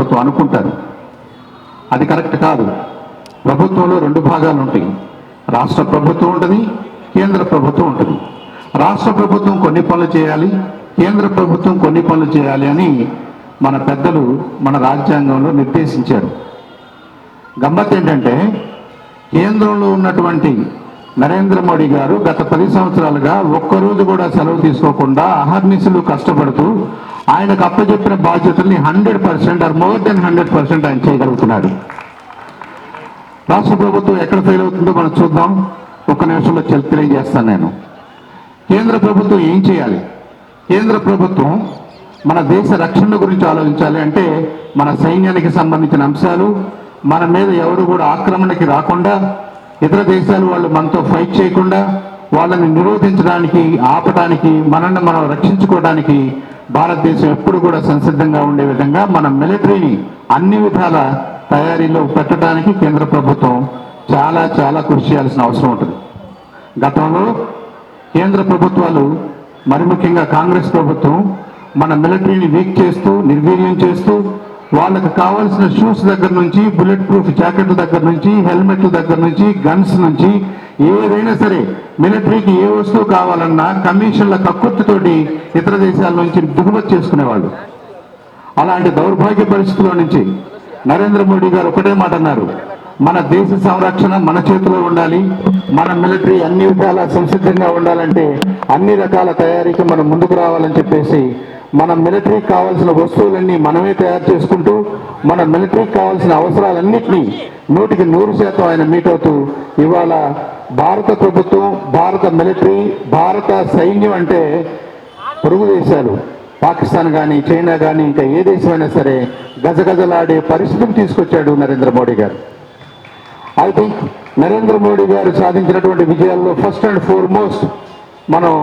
ప్రభుత్వం అనుకుంటారు. అది కరెక్ట్ కాదు. ప్రభుత్వంలో రెండు భాగాలు ఉంటాయి. రాష్ట్ర ప్రభుత్వం ఉంటుంది, కేంద్ర ప్రభుత్వం ఉంటుంది. రాష్ట్ర ప్రభుత్వం కొన్ని పనులు చేయాలి, కేంద్ర ప్రభుత్వం కొన్ని పనులు చేయాలి అని మన పెద్దలు మన రాజ్యాంగంలో నిర్దేశించారు. గమ్మత్ ఏంటంటే కేంద్రంలో ఉన్నటువంటి నరేంద్ర మోడీ గారు గత 10 సంవత్సరాలుగా ఒక్కరోజు కూడా సెలవు తీసుకోకుండా అహర్నిశలు కష్టపడుతూ ఆయనకు అప్పచెప్పిన బాధ్యతల్ని 100% ఆర్ మోర్ దెన్ 100% ఆయన చేయగలుగుతున్నాడు. రాష్ట్ర ప్రభుత్వం ఎక్కడ ఫెయిల్ అవుతుందో మనం చూద్దాం. ఒక్క నిమిషంలో తెలియజేస్తాను నేను. కేంద్ర ప్రభుత్వం ఏం చేయాలి? కేంద్ర ప్రభుత్వం మన దేశ రక్షణ గురించి ఆలోచించాలి. అంటే మన సైన్యానికి సంబంధించిన అంశాలు, మన మీద ఎవరు కూడా ఆక్రమణకి రాకుండా, ఇతర దేశాలు వాళ్ళు మనతో ఫైట్ చేయకుండా, వాళ్ళని నిరోధించడానికి, ఆపడానికి, మనల్ని మనం రక్షించుకోవడానికి భారతదేశం ఎప్పుడు కూడా సంసిద్ధంగా ఉండే విధంగా మన మిలిటరీని అన్ని విధాల తయారీలో పెట్టడానికి కేంద్ర ప్రభుత్వం చాలా చాలా కృషి చేయాల్సిన అవసరం ఉంటుంది. గతంలో కేంద్ర ప్రభుత్వాలు, మరి ముఖ్యంగా కాంగ్రెస్ ప్రభుత్వం, మన మిలిటరీని వీక్ చేస్తూ, నిర్వీర్యం చేస్తూ, వాళ్ళకి కావాల్సిన షూస్ దగ్గర నుంచి, బుల్లెట్ ప్రూఫ్ జాకెట్ల దగ్గర నుంచి, హెల్మెట్ల దగ్గర నుంచి, గన్స్ నుంచి ఏదైనా సరే మిలిటరీకి ఏ వస్తువు కావాలన్నా కమిషన్ల కక్కుర్తితోటి ఇతర దేశాల నుంచి దిగుమతి చేసుకునేవాళ్ళు. అలాంటి దౌర్భాగ్య పరిస్థితుల్లో నుంచి నరేంద్ర మోడీ గారు ఒకటే మాట అన్నారు, మన దేశ సంరక్షణ మన చేతిలో ఉండాలి, మన మిలిటరీ అన్ని విధాలా సంసిద్ధంగా ఉండాలంటే అన్ని రకాల తయారీకి మనం ముందుకు రావాలని చెప్పేసి మన మిలిటరీకి కావాల్సిన వస్తువులన్నీ మనమే తయారు చేసుకుంటూ మన మిలిటరీకి కావాల్సిన అవసరాలన్నింటినీ 100% ఆయన మీట్ అవుతూ ఇవాళ భారత ప్రభుత్వం, భారత మిలిటరీ, భారత సైన్యం అంటే పొరుగు దేశాలు పాకిస్తాన్ కానీ, చైనా కానీ, ఇంకా ఏ దేశమైనా సరే గజగజలాడే పరిస్థితిని తీసుకొచ్చాడు నరేంద్ర మోడీ గారు. ఐ థింక్ నరేంద్ర మోడీ గారు సాధించినటువంటి విజయాల్లో ఫస్ట్ అండ్ ఫార్మోస్ట్ మనం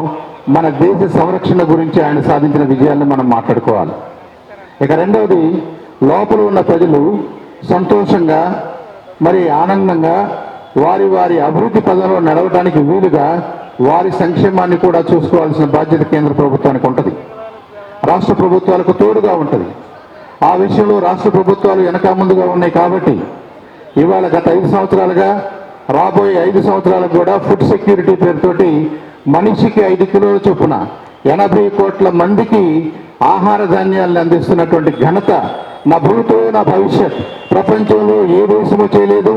మన దేశ సంరక్షణ గురించి ఆయన సాధించిన విజయాలను మనం మాట్లాడుకోవాలి. ఇక రెండవది, లోపల ఉన్న ప్రజలు సంతోషంగా మరి ఆనందంగా వారి వారి అభివృద్ధి పదంలో నడవడానికి వీలుగా వారి సంక్షేమాన్ని కూడా చూసుకోవాల్సిన బాధ్యత కేంద్ర ప్రభుత్వానికి ఉంటుంది, రాష్ట్ర ప్రభుత్వాలకు తోడుగా ఉంటుంది. ఆ విషయంలో రాష్ట్ర ప్రభుత్వాలు వెనక ముందుగా ఉన్నాయి. కాబట్టి ఇవాళ గత 5 సంవత్సరాలుగా, రాబోయే 5 సంవత్సరాలకు కూడా ఫుడ్ సెక్యూరిటీ పేరుతోటి మనిషికి 5 కిలోల చొప్పున 80 కోట్ల మందికి ఆహార ధాన్యాలను అందిస్తున్నటువంటి ఘనత నా భూతో నా భవిష్యత్ ప్రపంచంలో ఏ దేశము చేయలేదు.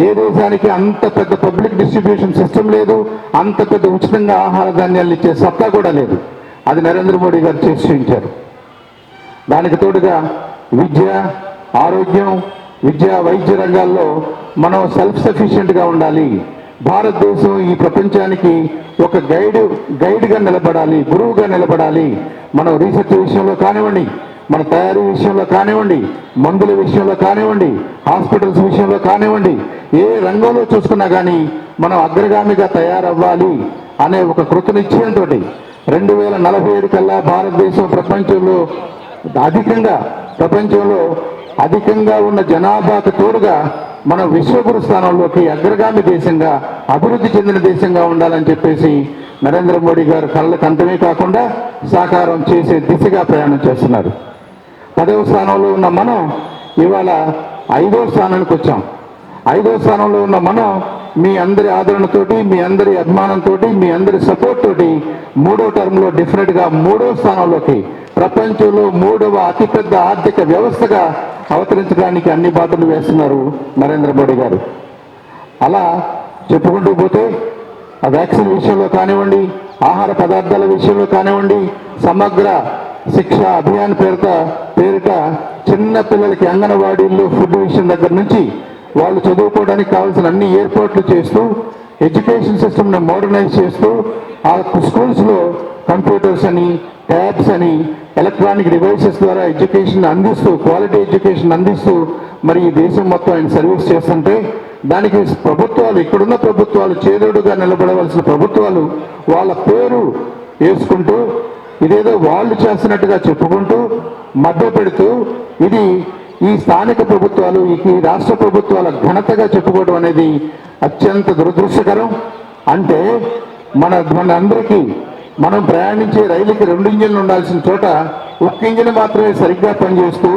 ఏ దేశానికి అంత పెద్ద పబ్లిక్ డిస్ట్రిబ్యూషన్ సిస్టమ్ లేదు, అంత పెద్ద ఉచితంగా ఆహార ధాన్యాలను ఇచ్చే సత్తా కూడా లేదు. అది నరేంద్ర మోడీ గారు చేసి చూపించారు. దానికి తోడుగా విద్య, ఆరోగ్యం, వైద్య రంగాల్లో మనం సెల్ఫ్ సఫిషియెంట్గా ఉండాలి. భారతదేశం ఈ ప్రపంచానికి ఒక గైడ్గా నిలబడాలి, గురువుగా నిలబడాలి. మనం రీసెర్చ్ విషయంలో కానివ్వండి, మన తయారీ విషయంలో కానివ్వండి, మందుల విషయంలో కానివ్వండి, హాస్పిటల్స్ విషయంలో కానివ్వండి, ఏ రంగంలో చూసుకున్నా కానీ మనం అగ్రగామిగా తయారవ్వాలి అనే ఒక కృతనిశ్చయంతో 2047 కల్లా భారతదేశం ప్రపంచంలో అధికంగా ఉన్న జనాభాకు తోడుగా మన విశ్వగురు స్థానంలోకి అగ్రగామి దేశంగా, అభివృద్ధి చెందిన దేశంగా ఉండాలని చెప్పేసి నరేంద్ర మోడీ గారు కళ్ళ కంటమే కాకుండా సాకారం చేసే దిశగా ప్రయాణం చేస్తున్నారు. 10వ స్థానంలో ఉన్న మనం ఇవాళ 5వ స్థానానికి వచ్చాం. 5వ స్థానంలో ఉన్న మనం మీ అందరి ఆదరణతోటి, మీ అందరి అభిమానంతో, మీ అందరి సపోర్ట్ తోటి 3వ టర్మ్లో డెఫినెట్గా 3వ స్థానంలోకి, ప్రపంచంలో 3వ అతిపెద్ద ఆర్థిక వ్యవస్థగా అవతరించడానికి అన్ని బాటలు వేస్తున్నారు నరేంద్ర మోడీ గారు. అలా చెప్పుకుంటూ పోతే ఆ వ్యాక్సిన్ విషయంలో కానివ్వండి, ఆహార పదార్థాల విషయంలో కానివ్వండి, సమగ్ర శిక్ష అభియాన్ పేరిట చిన్న పిల్లలకి అంగన్వాడీల్లో ఫుడ్ విషయం దగ్గర నుంచి వాళ్ళు చదువుకోవడానికి కావాల్సిన అన్ని ఏర్పాట్లు చేస్తూ, ఎడ్యుకేషన్ సిస్టమ్ని మోడర్నైజ్ చేస్తూ, ఆ స్కూల్స్లో కంప్యూటర్స్ అని, ట్యాబ్స్ అని, ఎలక్ట్రానిక్ డివైసెస్ ద్వారా ఎడ్యుకేషన్ అందిస్తూ, క్వాలిటీ ఎడ్యుకేషన్ అందిస్తూ మరి ఈ దేశం మొత్తం ఆయన సర్వీస్ చేస్తుంటే దానికి ప్రభుత్వాలు, ఇక్కడున్న ప్రభుత్వాలు చేదోడుగా నిలబడవలసిన ప్రభుత్వాలు వాళ్ళ పేరు వేసుకుంటూ ఇదేదో వాళ్ళు చేస్తున్నట్టుగా చెప్పుకుంటూ మధ్య పెడుతూ ఇది ఈ స్థానిక ప్రభుత్వాలు, ఈ రాష్ట్ర ప్రభుత్వాల ఘనతగా చెప్పుకోవడం అనేది అత్యంత దురదృష్టకరం. అంటే మనందరికీ మనం ప్రయాణించే రైలుకి 2 ఇంజిన్లు ఉండాల్సిన చోట 1 ఇంజిన్ మాత్రమే సరిగ్గా పనిచేస్తూ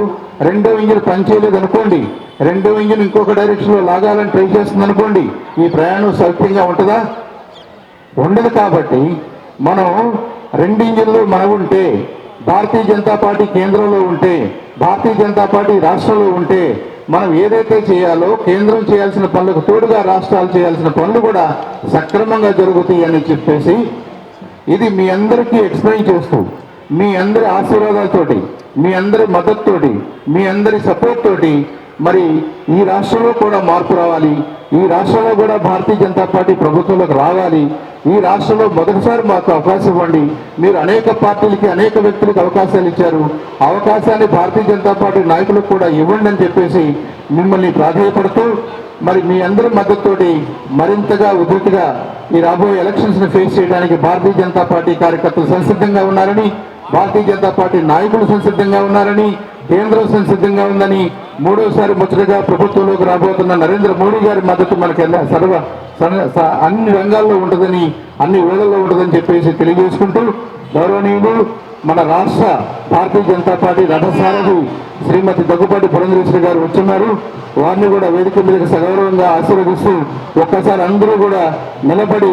రెండో ఇంజిన్ పనిచేయలేదు అనుకోండి, రెండో ఇంజిన్ ఇంకొక డైరెక్షన్లో లాగాలని ట్రై చేస్తుంది అనుకోండి, ఈ ప్రయాణం సౌఖ్యంగా ఉంటుందా? ఉండదు. కాబట్టి మనం రెండు ఇంజిన్లు మనం ఉంటే, భారతీయ జనతా పార్టీ కేంద్రంలో ఉంటే, భారతీయ జనతా పార్టీ రాష్ట్రంలో ఉంటే, మనం ఏదైతే చేయాలో కేంద్రం చేయాల్సిన పనులకు తోడుగా రాష్ట్రాలు చేయాల్సిన పనులు కూడా సక్రమంగా జరుగుతాయి అని చెప్పేసి ఇది మీ అందరికీ ఎక్స్ప్లెయిన్ చేస్తూ, మీ అందరి ఆశీర్వాదాలతోటి, మీ అందరి మద్దతుతోటి, మీ అందరి సపోర్ట్ తోటి మరి ఈ రాష్ట్రంలో కూడా మార్పు రావాలి, ఈ రాష్ట్రంలో కూడా భారతీయ జనతా పార్టీ ప్రభుత్వంలోకి రావాలి, ఈ రాష్ట్రంలో మొదటిసారి మాకు అవకాశం ఇవ్వండి. మీరు అనేక పార్టీలకి అనేక వ్యక్తులకు అవకాశాలు ఇచ్చారు, అవకాశాన్ని భారతీయ జనతా పార్టీ నాయకులకు కూడా ఇవ్వండి అని చెప్పేసి మిమ్మల్ని ప్రాధాన్యపడుతూ మరి మీ అందరి మద్దతుతోటి మరింతగా ఉధృతిగా ఈ రాబోయే ఎలక్షన్స్ ని ఫేస్ చేయడానికి భారతీయ జనతా పార్టీ కార్యకర్తలు సంసిద్ధంగా ఉన్నారని, భారతీయ జనతా పార్టీ నాయకులు సంసిద్ధంగా ఉన్నారని, కేంద్రం సంసిద్ధంగా ఉందని, మూడోసారి ముచ్చటగా ప్రభుత్వంలోకి రాబోతున్న నరేంద్ర మోడీ గారి మద్దతు మనకి అన్ని రంగాల్లో ఉంటుందని, అన్ని వేళల్లో ఉంటుందని చెప్పేసి తెలియజేసుకుంటూ గౌరవనీయులు మన రాష్ట్ర భారతీయ జనతా పార్టీ రథసారథి శ్రీమతి దగ్గుపాటి పురంధరేశ్వరి గారు వచ్చున్నారు. వారిని కూడా వేదిక మీదకి సగౌరవంగా ఆశీర్వదిస్తూ ఒక్కసారి అందరూ కూడా నిలబడి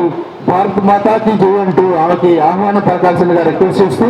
భారత్ మాతాకి జై అంటూ ఆమెకి ఆహ్వానం పలకాల్సిందిగా రిక్వెస్ట్ చేస్తూ